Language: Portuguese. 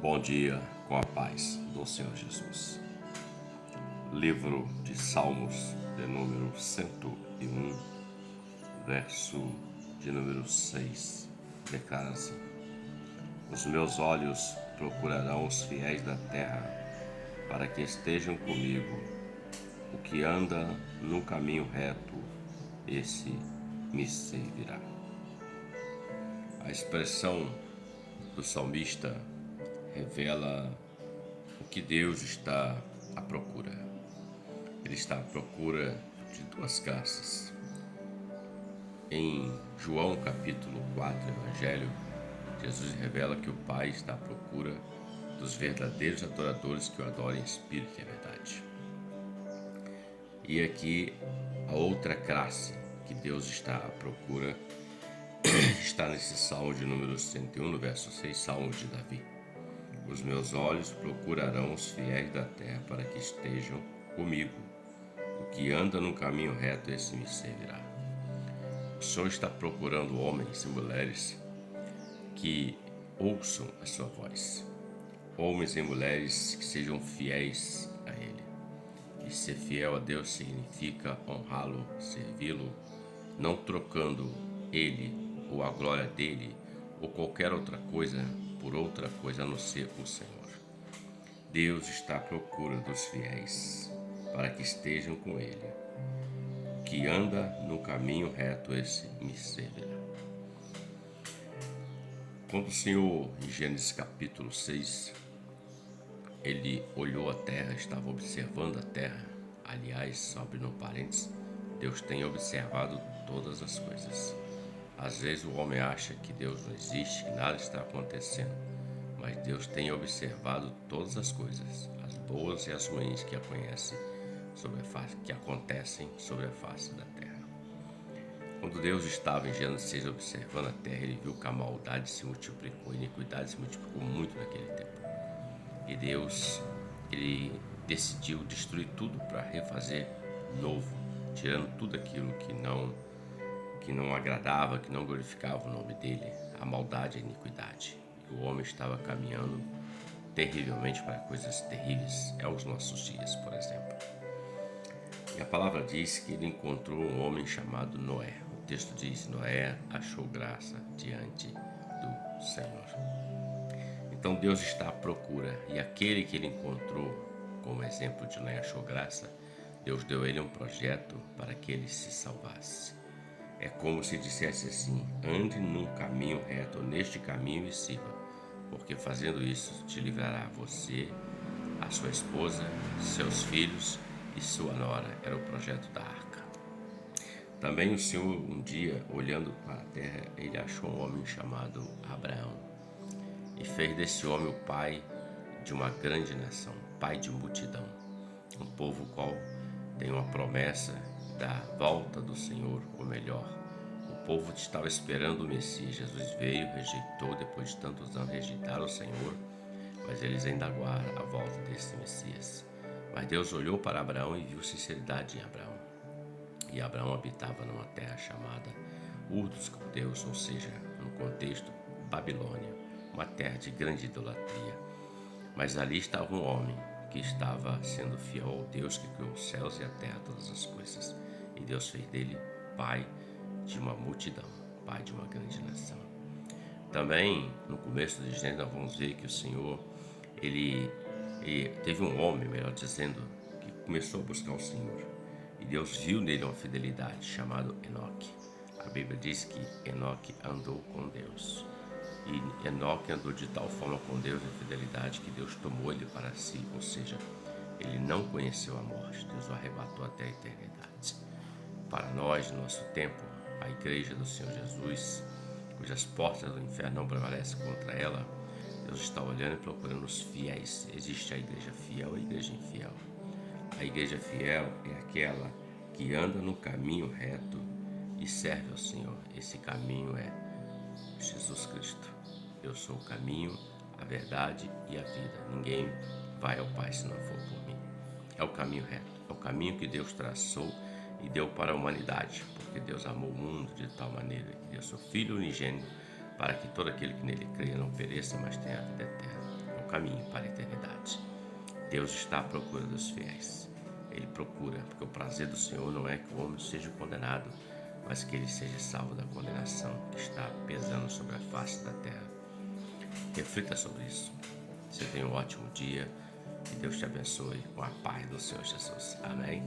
Bom dia com a paz do Senhor Jesus. Livro de Salmos, de número 101, verso de número 6, declara assim: Os meus olhos procurarão os fiéis da terra, para que estejam comigo. O que anda no caminho reto, esse me servirá. A expressão do salmista revela o que Deus está à procura. Ele está à procura de duas graças. Em João capítulo 4, Evangelho, Jesus revela que o Pai está à procura dos verdadeiros adoradores que o adorem em espírito e em verdade. E aqui a outra classe que Deus está à procura está nesse Salmo de número 101, no verso 6, Salmo de Davi. Os meus olhos procurarão os fiéis da terra para que estejam comigo. O que anda no caminho reto, esse me servirá. O Senhor está procurando homens e mulheres que ouçam a sua voz. Homens e mulheres que sejam fiéis a Ele. E ser fiel a Deus significa honrá-lo, servi-lo, não trocando Ele ou a glória dele ou qualquer outra coisa por outra coisa a não ser o Senhor. Deus está à procura dos fiéis para que estejam com Ele. O que anda no caminho reto, esse me servirá. Quando o Senhor, em Gênesis capítulo 6, Ele olhou a terra, estava observando a terra. Aliás, só abrindo parênteses, Deus tem observado todas as coisas. Às vezes o homem acha que Deus não existe, que nada está acontecendo, mas Deus tem observado todas as coisas, as boas e as ruins que acontecem sobre a face da terra. Quando Deus estava em Gênesis 6 observando a terra, Ele viu que a maldade se multiplicou, a iniquidade se multiplicou muito naquele tempo. E Deus, Ele decidiu destruir tudo para refazer novo, tirando tudo aquilo que não agradava, que não glorificava o nome dele, a maldade e a iniquidade. E o homem estava caminhando terrivelmente para coisas terríveis, os nossos dias, por exemplo. E a palavra diz que ele encontrou um homem chamado Noé. O texto diz: Noé achou graça diante do Senhor. Então Deus está à procura, e aquele que ele encontrou, como exemplo de Noé achou graça, Deus deu a ele um projeto para que ele se salvasse. É como se dissesse assim: ande num caminho reto, neste caminho e siga, porque fazendo isso te livrará você, a sua esposa, seus filhos e sua nora. Era o projeto da arca. Também o Senhor, um dia, olhando para a terra, ele achou um homem chamado Abraão e fez desse homem o pai de uma grande nação, pai de multidão, um povo qual tem uma promessa da volta do Senhor, ou melhor, o povo estava esperando o Messias. Jesus veio, rejeitou, depois de tantos anos rejeitaram o Senhor, mas eles ainda aguardam a volta desse Messias. Mas Deus olhou para Abraão e viu sinceridade em Abraão. E Abraão habitava numa terra chamada Ur dos Caldeus, ou seja, no contexto Babilônia, uma terra de grande idolatria. Mas ali estava um homem que estava sendo fiel ao Deus que criou os céus e a terra, todas as coisas. E Deus fez dele pai de uma multidão, pai de uma grande nação. Também, no começo de Gênesis, nós vamos ver que o Senhor, ele teve um homem, melhor dizendo, que começou a buscar o Senhor. E Deus viu nele uma fidelidade, chamado Enoque. A Bíblia diz que Enoque andou com Deus. E Enoque andou de tal forma com Deus em fidelidade que Deus tomou ele para si, ou seja, ele não conheceu a morte, Deus o arrebatou até a eternidade. Para nós, no nosso tempo, a igreja do Senhor Jesus, cujas portas do inferno não prevalecem contra ela, Deus está olhando e procurando os fiéis. Existe a igreja fiel e a igreja infiel. A igreja fiel é aquela que anda no caminho reto e serve ao Senhor. Esse caminho é Jesus Cristo. Eu sou o caminho, a verdade e a vida. Ninguém vai ao Pai se não for por mim. É o caminho reto, é o caminho que Deus traçou e deu para a humanidade, porque Deus amou o mundo de tal maneira que deu seu Filho unigênito para que todo aquele que nele creia não pereça, mas tenha a vida eterna. É o caminho para a eternidade. Deus está à procura dos fiéis. Ele procura, porque o prazer do Senhor não é que o homem seja condenado, mas que ele seja salvo da condenação que está pesando sobre a face da terra. Reflita sobre isso. Você tenha um ótimo dia. Que Deus te abençoe com a paz do Senhor Jesus. Amém?